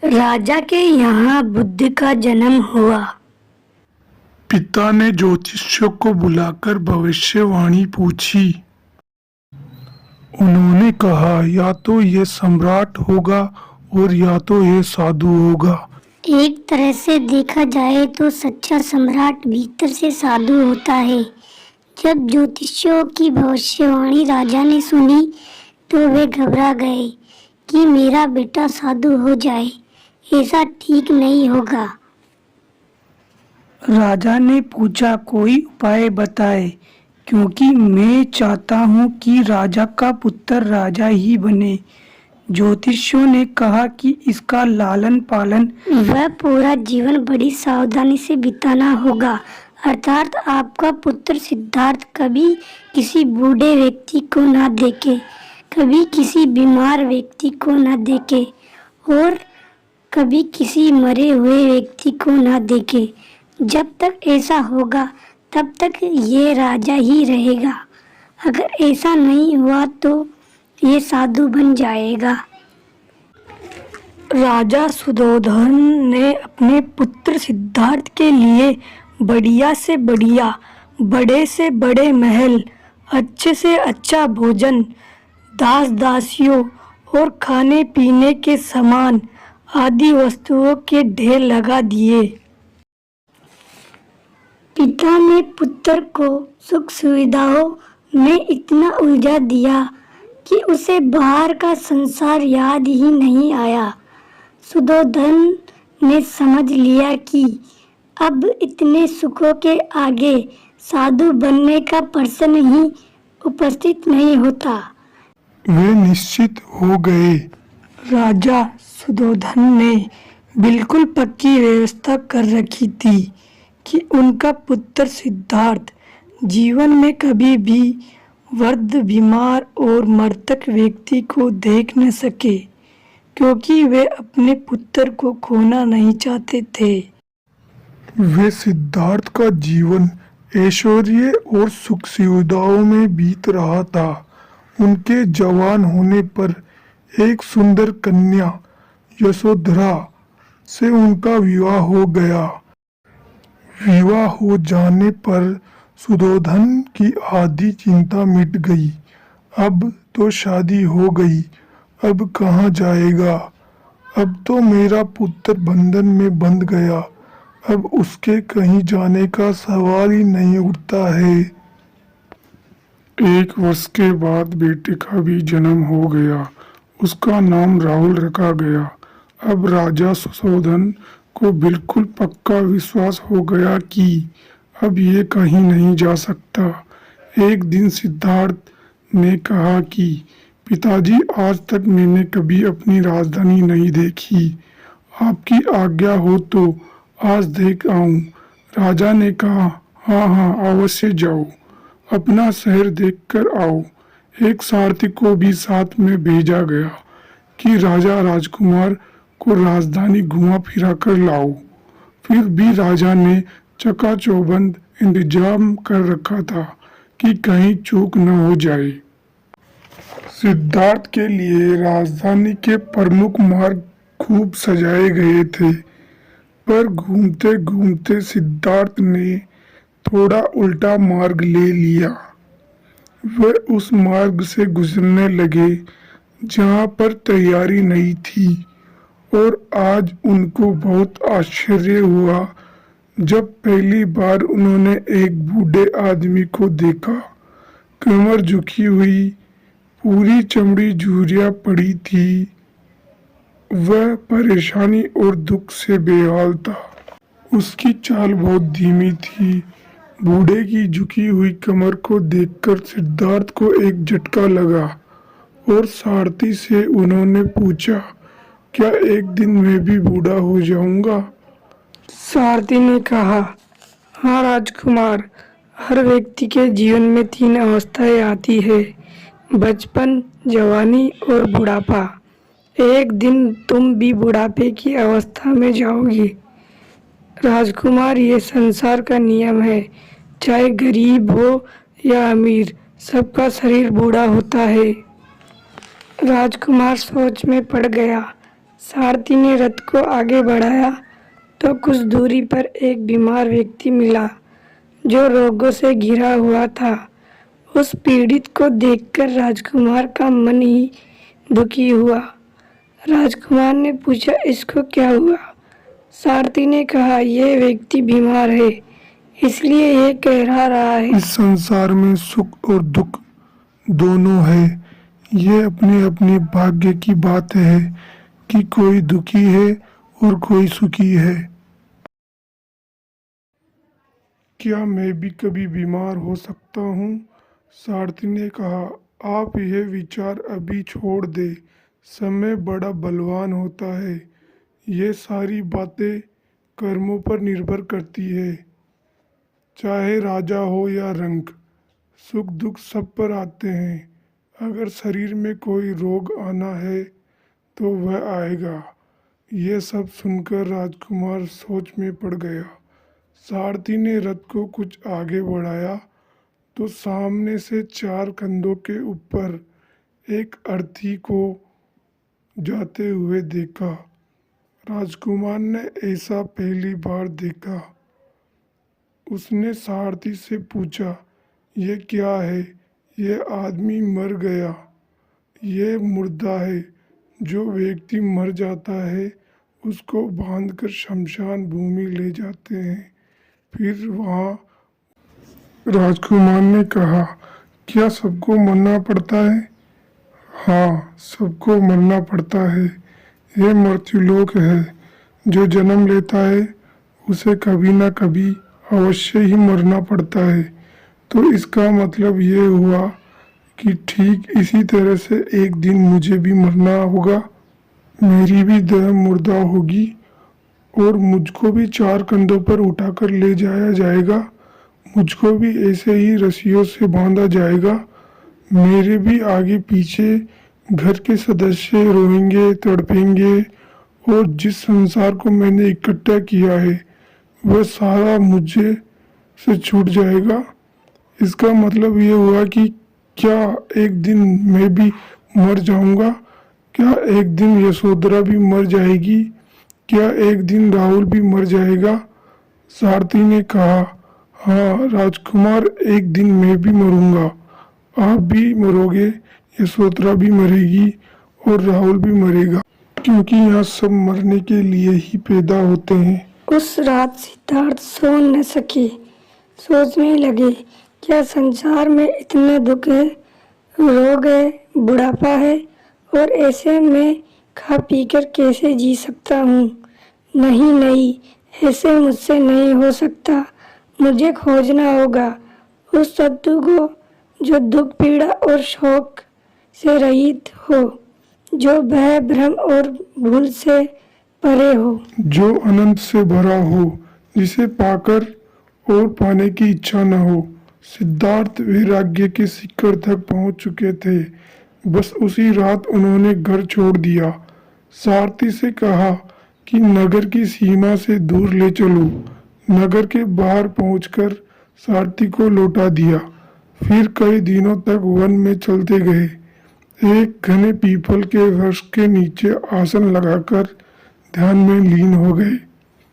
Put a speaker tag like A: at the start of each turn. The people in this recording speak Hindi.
A: राजा के यहाँ बुद्ध का जन्म हुआ।
B: पिता ने ज्योतिषियों को बुलाकर भविष्यवाणी पूछी। उन्होंने कहा, या तो ये सम्राट होगा और या तो ये साधु होगा।
A: एक तरह से देखा जाए तो सच्चा सम्राट भीतर से साधु होता है। जब ज्योतिषियों की भविष्यवाणी राजा ने सुनी तो वे घबरा गए कि मेरा बेटा साधु हो जाए, ऐसा ठीक नहीं होगा।
C: राजा ने पूछा, कोई उपाय बताए, क्योंकि मैं चाहता हूँ कि राजा का पुत्र राजा ही बने। ज्योतिषियों ने कहा कि इसका लालन पालन
A: वह पूरा जीवन बड़ी सावधानी से बिताना होगा, अर्थात आपका पुत्र सिद्धार्थ कभी किसी बूढ़े व्यक्ति को न देखे, कभी किसी बीमार व्यक्ति को न देखे और कभी किसी मरे हुए व्यक्ति को न देखे। जब तक ऐसा होगा तब तक ये राजा ही रहेगा। अगर ऐसा नहीं हुआ तो ये साधु बन जाएगा।
C: राजा सुधोधन ने अपने पुत्र सिद्धार्थ के लिए बढ़िया से बढ़िया, बड़े से बड़े महल, अच्छे से अच्छा भोजन, दास दासियों और खाने पीने के सामान आदि वस्तुओं के ढेर लगा दिए।
A: पिता ने पुत्र को सुख सुविधाओं में इतना उलझा दिया कि उसे बाहर का संसार याद ही नहीं आया। सुधोधन ने समझ लिया कि अब इतने सुखों के आगे साधु बनने का प्रश्न ही उपस्थित नहीं होता।
B: वे निश्चित हो गए।
C: राजा सुधोधन ने बिल्कुल पक्की व्यवस्था कर रखी थी कि उनका पुत्र सिद्धार्थ जीवन में कभी भी वृद्ध, बीमार और मृतक व्यक्ति को देख न सके, क्योंकि वे अपने पुत्र को खोना नहीं चाहते थे।
B: वे सिद्धार्थ का जीवन ऐश्वर्य और सुख सुविधाओं में बीत रहा था। उनके जवान होने पर एक सुंदर कन्या यशोधरा से उनका विवाह हो गया। विवाह हो जाने पर सुधोधन की आधी चिंता मिट गई। अब तो शादी हो गई, अब कहाँ जाएगा? अब तो मेरा पुत्र बंधन में बंध गया, अब उसके कहीं जाने का सवाल ही नहीं उठता है। 1 वर्ष के बाद बेटे का भी जन्म हो गया। उसका नाम राहुल रखा गया। अब राजा सुधोधन को बिल्कुल पक्का विश्वास हो गया कि अब ये कहीं नहीं जा सकता। एक दिन सिद्धार्थ ने कहा कि पिताजी, आज तक मैंने कभी अपनी राजधानी नहीं देखी। आपकी आज्ञा हो तो आज देख आऊं। राजा ने कहा, हाँ हाँ, अवश्य जाओ, अपना शहर देखकर आओ। एक सारथी को भी साथ में भेजा गया कि राजा राजकुमार को राजधानी घुमा फिरा कर लाओ। फिर भी राजा ने चकाचौबंद इंतजाम कर रखा था कि कहीं चूक न हो जाए। सिद्धार्थ के लिए राजधानी के प्रमुख मार्ग खूब सजाए गए थे, पर घूमते घूमते सिद्धार्थ ने थोड़ा उल्टा मार्ग ले लिया। वे उस मार्ग से गुजरने लगे जहां पर तैयारी नहीं थी, और आज उनको बहुत आश्चर्य हुआ जब पहली बार उन्होंने एक बूढ़े आदमी को देखा। कमर झुकी हुई, पूरी चमड़ी झुर्रियां पड़ी थी। वह परेशानी और दुख से बेहाल था। उसकी चाल बहुत धीमी थी। बूढ़े की झुकी हुई कमर को देखकर सिद्धार्थ को एक झटका लगा और सारथी से उन्होंने पूछा, क्या एक दिन मैं भी बूढ़ा हो जाऊंगा?
C: सारथी ने कहा, हाँ राजकुमार, हर व्यक्ति के जीवन में 3 अवस्थाएं आती है, बचपन, जवानी और बुढ़ापा। एक दिन तुम भी बुढ़ापे की अवस्था में जाओगे। राजकुमार, ये संसार का नियम है, चाहे गरीब हो या अमीर, सबका शरीर बूढ़ा होता है। राजकुमार सोच में पड़ गया। सारथी ने रथ को आगे बढ़ाया तो कुछ दूरी पर एक बीमार व्यक्ति मिला जो रोगों से घिरा हुआ था। उस पीड़ित को देखकर राजकुमार का मन ही दुखी हुआ। राजकुमार ने पूछा, इसको क्या हुआ? सारथी ने कहा, यह व्यक्ति बीमार है, इसलिए ये कह रहा है।
B: इस संसार में सुख और दुख दोनों है। ये अपने अपने भाग्य की बात है कि कोई दुखी है और कोई सुखी है। क्या मैं भी कभी बीमार हो सकता हूँ? सारथी ने कहा, आप यह विचार अभी छोड़ दे। समय बड़ा बलवान होता है। ये सारी बातें कर्मों पर निर्भर करती है। चाहे राजा हो या रंक, सुख दुख सब पर आते हैं। अगर शरीर में कोई रोग आना है तो वह आएगा। यह सब सुनकर राजकुमार सोच में पड़ गया। सारथी ने रथ को कुछ आगे बढ़ाया तो सामने से 4 कंधों के ऊपर एक अर्थी को जाते हुए देखा। राजकुमार ने ऐसा पहली बार देखा। उसने सारथी से पूछा, यह क्या है? यह आदमी मर गया। यह मुर्दा है। जो व्यक्ति मर जाता है उसको बांधकर शमशान भूमि ले जाते हैं। फिर वहाँ राजकुमार ने कहा, क्या सबको मरना पड़ता है? हाँ, सबको मरना पड़ता है। यह मृत्युलोक है। जो जन्म लेता है उसे कभी ना कभी अवश्य ही मरना पड़ता है। तो इसका मतलब ये हुआ कि ठीक इसी तरह से एक दिन मुझे भी मरना होगा। मेरी भी देह मुर्दा होगी और मुझको भी 4 कंधों पर उठाकर ले जाया जाएगा। मुझको भी ऐसे ही रस्सियों से बांधा जाएगा। मेरे भी आगे पीछे घर के सदस्य रोएंगे, तड़पेंगे और जिस संसार को मैंने इकट्ठा किया है वह सारा मुझे से छूट जाएगा। इसका मतलब ये हुआ कि क्या एक दिन मैं भी मर जाऊंगा? क्या एक दिन यशोधरा भी मर जाएगी? क्या एक दिन राहुल भी मर जाएगा? सारथी ने कहा, हाँ राजकुमार, एक दिन मैं भी मरूंगा। आप भी मरोगे, यशोधरा भी मरेगी और राहुल भी मरेगा, क्योंकि यहाँ सब मरने के लिए ही पैदा होते हैं।
C: उस रात सिद्धार्थ सो न सके। सोचने लगे, क्या संसार में इतने दुख है, रोग है, बुढ़ापा है और ऐसे में खा पीकर कैसे जी सकता हूँ? नहीं नहीं, ऐसे मुझसे नहीं हो सकता। मुझे खोजना होगा उस सत्तू को जो दुख पीड़ा और शोक से रहित हो, जो भय भ्रम और भूल से परे हो,
B: जो अनंत से भरा हो, जिसे पाकर और पाने की इच्छा न हो। सिद्धार्थ वैराग्य के शिखर तक पहुंच चुके थे। बस उसी रात उन्होंने घर छोड़ दिया। सारथी से कहा कि नगर की सीमा से दूर ले चलो। नगर के बाहर पहुंचकर सारथी को लौटा दिया। फिर कई दिनों तक वन में चलते गए। एक घने पीपल के वृक्ष के नीचे आसन लगाकर ध्यान में लीन हो गए।